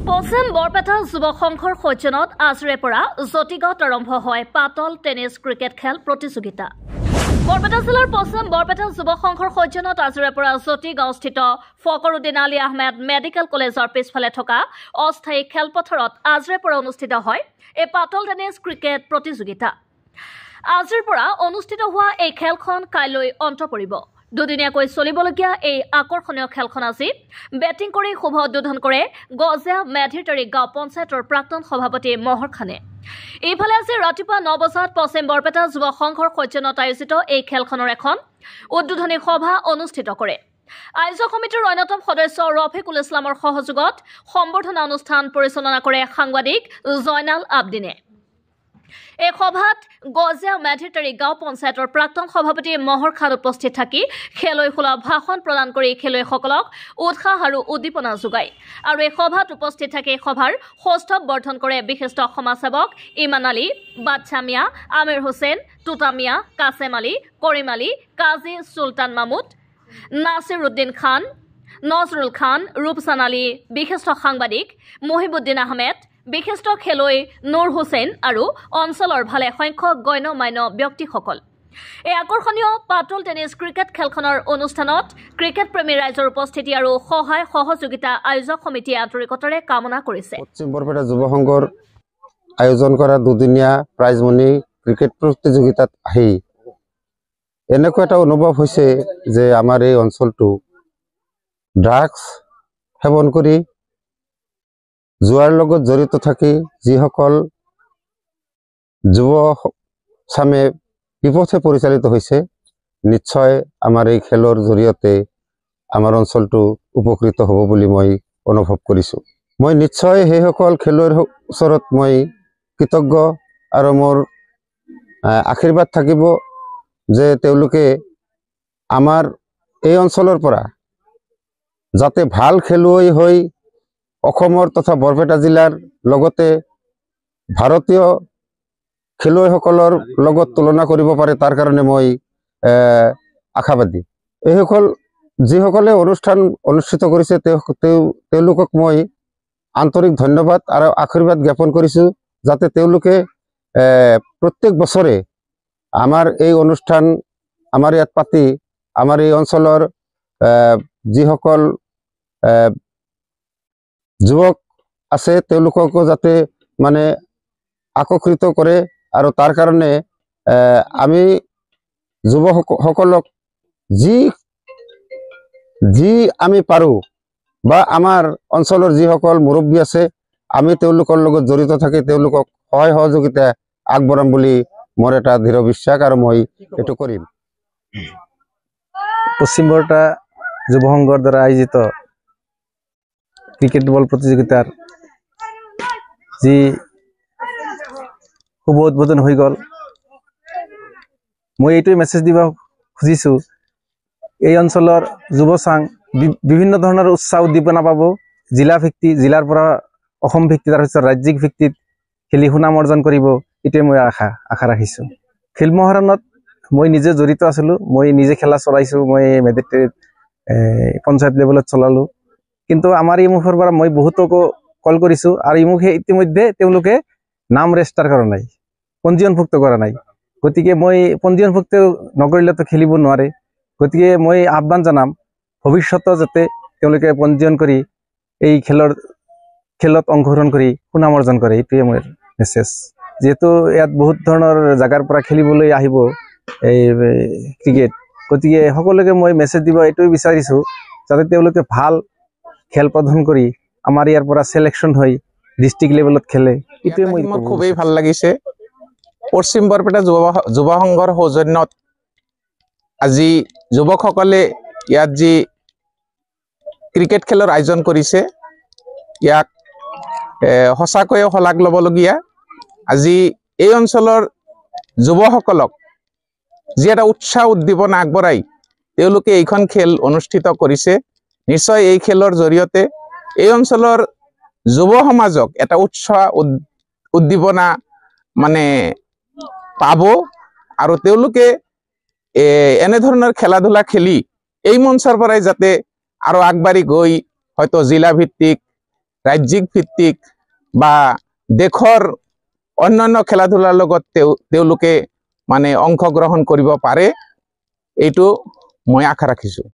পশ্চিম বৰপেটা যুৱ সংঘৰ সৌজন্যত আজিৰে পৰা জতিগাঁৱত আৰম্ভ হয় পাতল টেনিছ ক্ৰিকেট খেল প্ৰতিযোগিতা। বৰপেটা জিলাৰ পশ্চিম বৰপেটা যুৱ সংঘৰ সৌজন্যত আজিৰে পৰা জতিগাঁৱস্থিত ফকৰুদ্দিন আলী আহমেদ মেডিকেল কলেজৰ পিছফালে থকা অস্থায়ী খেলপথাৰত আজিৰে পৰা অনুষ্ঠিত হয় এই পাতল টেনিছ ক্ৰিকেট প্ৰতিযোগিতা। আজিৰ পৰা অনুষ্ঠিত হোৱা এই খেলখন কাইলৈ অন্ত পৰিব। দুদিনীয়াকৈ চলিবলগীয়া এই আকৰ্ষণীয় খেলখন আজি বেটিং কৰি শুভ উদ্বোধন কৰে গজিয়া মেধিৰতাৰী গাঁও পঞ্চায়তৰ প্ৰাক্তন সভাপতি মহৰ খানে। ইফালে আজি ৰাতিপুৱা 9 বজাত পশ্চিম বৰপেটা যুৱ সংঘৰ সৌজন্যত আয়োজিত এই খেলখনৰ এখন উদ্বোধনী সভা অনুষ্ঠিত কৰে। আয়োজক সমিতিৰ অন্যতম সদস্য ৰফিকুল ইছলামৰ সহযোগত সম্বৰ্ধনা অনুষ্ঠান পৰিচালনা কৰে সাংবাদিক জয়নাল আবদিনে। এই সভাত গজিয়া মেধিৰতাৰী গাঁও পঞ্চায়তৰ প্ৰাক্তন সভাপতি মহৰ খান উপস্থিত থাকি খেলুৱৈসকলক ভাষণ প্ৰদান কৰি খেলুৱৈসকলক উৎসাহ আৰু উদ্দীপনা যোগায়। আৰু এই সভাত উপস্থিত থাকি সভাৰ সৌষ্ঠৱ বৰ্ধন কৰে বিশিষ্ট সমাজসেৱক ইমান আলী, বাদশা মিয়া, আমিৰ হুছেইন, টুটা মিয়া, কাছেম আলী, কৰিম আলী, কাজী চুলতান মামুদ, নাছিৰ উদ্দিন খান, নজৰুল খান, ৰূপচান আলী, বিশিষ্ট সাংবাদিক মহিবুদ্দিন আহমেদ, বিশিষ্ট খেলুৱৈ নুৰ হুছেইন আৰু অঞ্চলৰ ভালে সংখ্যক গণ্য মান্য ব্যক্তিসকল। এই আকৰ্ষণীয় পাতল টেনিছ ক্ৰিকেট খেলখনৰ অনুষ্ঠানত ক্ৰিকেট প্ৰেমী ৰাইজৰ উপস্থিতি আৰু সহায় সহযোগিতা আয়োজক সমিতিয়ে আন্তৰিকতাৰে কামনা কৰিছে। পশ্চিম বৰপেটা যুৱ সংঘৰ আয়োজন কৰা দুদিনীয়া প্ৰাইজমণি ক্ৰিকেট প্ৰতিযোগিতাত আহি এনেকুৱা এটা অনুভৱ হৈছে যে আমাৰ এই অঞ্চলটো ড্ৰাগছ সেৱন কৰি জুৱাৰ লগত জড়িত থাকি যিসকল যুৱ চামে বিপথে পৰিচালিত হৈছে, নিশ্চয় আমাৰ এই খেলৰ জৰিয়তে আমাৰ অঞ্চলটো উপকৃত হ'ব বুলি মই অনুভৱ কৰিছোঁ। মই নিশ্চয় সেইসকল খেলুৱৈৰ ওচৰত মই কৃতজ্ঞ আৰু মোৰ আশীৰ্বাদ থাকিব যে তেওঁলোকে আমাৰ এই অঞ্চলৰ পৰা যাতে ভাল খেলুৱৈ হৈ অসমৰ তথা বৰপেটা জিলাৰ লগতে ভাৰতীয় খেলুৱৈসকলৰ লগত তুলনা কৰিব পাৰে তাৰ কাৰণে মই আশাবাদী। এইসকল যিসকলে অনুষ্ঠান অনুষ্ঠিত কৰিছে তেওঁলোকক মই আন্তৰিক ধন্যবাদ আৰু আশীৰ্বাদ জ্ঞাপন কৰিছোঁ যাতে তেওঁলোকে প্ৰত্যেক বছৰে আমাৰ এই অনুষ্ঠান আমাৰ ইয়াত পাতি আমাৰ এই অঞ্চলৰ যিসকল যুৱক আছে তেওঁলোককো যাতে মানে আকৰ্ষিত কৰে আৰু তাৰ কাৰণে আমি যুৱসকলক যি আমি পাৰোঁ বা আমাৰ অঞ্চলৰ যিসকল মুৰব্বী আছে আমি তেওঁলোকৰ লগত জড়িত থাকি তেওঁলোকক সহায় সহযোগিতা আগবঢ়াম বুলি মোৰ এটা দৃঢ় বিশ্বাস আৰু মই এইটো কৰিম। পশ্চিম বৰপেটা যুৱ সংঘৰ দ্বাৰা আয়োজিত ক্ৰিকেট বল প্ৰতিযোগিতাৰ যি শুভ উদ্বোধন হৈ গ'ল, মই এইটোৱে মেছেজ দিব খুজিছোঁ এই অঞ্চলৰ যুৱচাং বিভিন্ন ধৰণৰ উৎসাহ উদ্দীপনা পাব। জিলাৰ পৰা অসম ভিত্তিত তাৰপিছত ৰাজ্যিক ভিত্তিত খেলি সুনাম অৰ্জন কৰিব, এইটোৱে মই আশা ৰাখিছোঁ। খেল মহাৰণত মই নিজে জড়িত আছিলোঁ, মই নিজে খেলা চলাইছোঁ, মই মেডিকেল পঞ্চায়ত লেভেলত চলালোঁ। কিন্তু আমাৰ ইমুখৰ পৰা মই বহুতকো কল কৰিছোঁ আৰু ইমুখে ইতিমধ্যে তেওঁলোকে নাম ৰেজিষ্টাৰ কৰা নাই, পঞ্জীয়নভুক্ত কৰা নাই। গতিকে মই পঞ্জীয়নভুক্ত নকৰিলেতো খেলিব নোৱাৰে। গতিকে মই আহ্বান জনাম ভৱিষ্যতে যাতে তেওঁলোকে পঞ্জীয়ন কৰি এই খেলত অংশগ্ৰহণ কৰি সুনাম অৰ্জন কৰে, এইটোৱে মোৰ মেছেজ। যিহেতু ইয়াত বহুত ধৰণৰ জেগাৰ পৰা খেলিবলৈ আহিব এই ক্ৰিকেট, গতিকে সকলোকে মই মেছেজ দিব এইটোৱে বিচাৰিছোঁ যাতে তেওঁলোকে ভাল খেল প্ৰদৰ্শন কৰি আমাৰ ইয়াৰ পৰা চিলেকশ্যন হৈ ডিষ্ট্ৰিক্ট লেভেলত খেলে। এইটোৱে মোৰ খুবেই ভাল লাগিছে। পশ্চিম বৰপেটা যুৱ সংঘৰ সৌজন্যত আজি যুৱকসকলে ইয়াত যি ক্ৰিকেট খেলৰ আয়োজন কৰিছে ইয়াক সঁচাকৈয়ে শলাগ ল'বলগীয়া। আজি এই অঞ্চলৰ যুৱসকলক যি এটা উৎসাহ উদ্দীপনা আগবঢ়াই তেওঁলোকে এইখন খেল অনুষ্ঠিত কৰিছে। নিশ্চয় এই খেলৰ জৰিয়তে এই অঞ্চলৰ যুৱ সমাজক এটা উৎসাহ উদ্দীপনা মানে পাব আৰু তেওঁলোকে এনেধৰণৰ খেলা ধূলা খেলি এই মঞ্চৰ পৰাই যাতে আৰু আগবাঢ়ি গৈ হয়তো জিলা ভিত্তিক ৰাজ্যিক ভিত্তিক বা দেশৰ অন্যান্য খেলা ধূলাৰ লগত তেওঁলোকে মানে অংশগ্ৰহণ কৰিব পাৰে এইটো মই আশা ৰাখিছোঁ।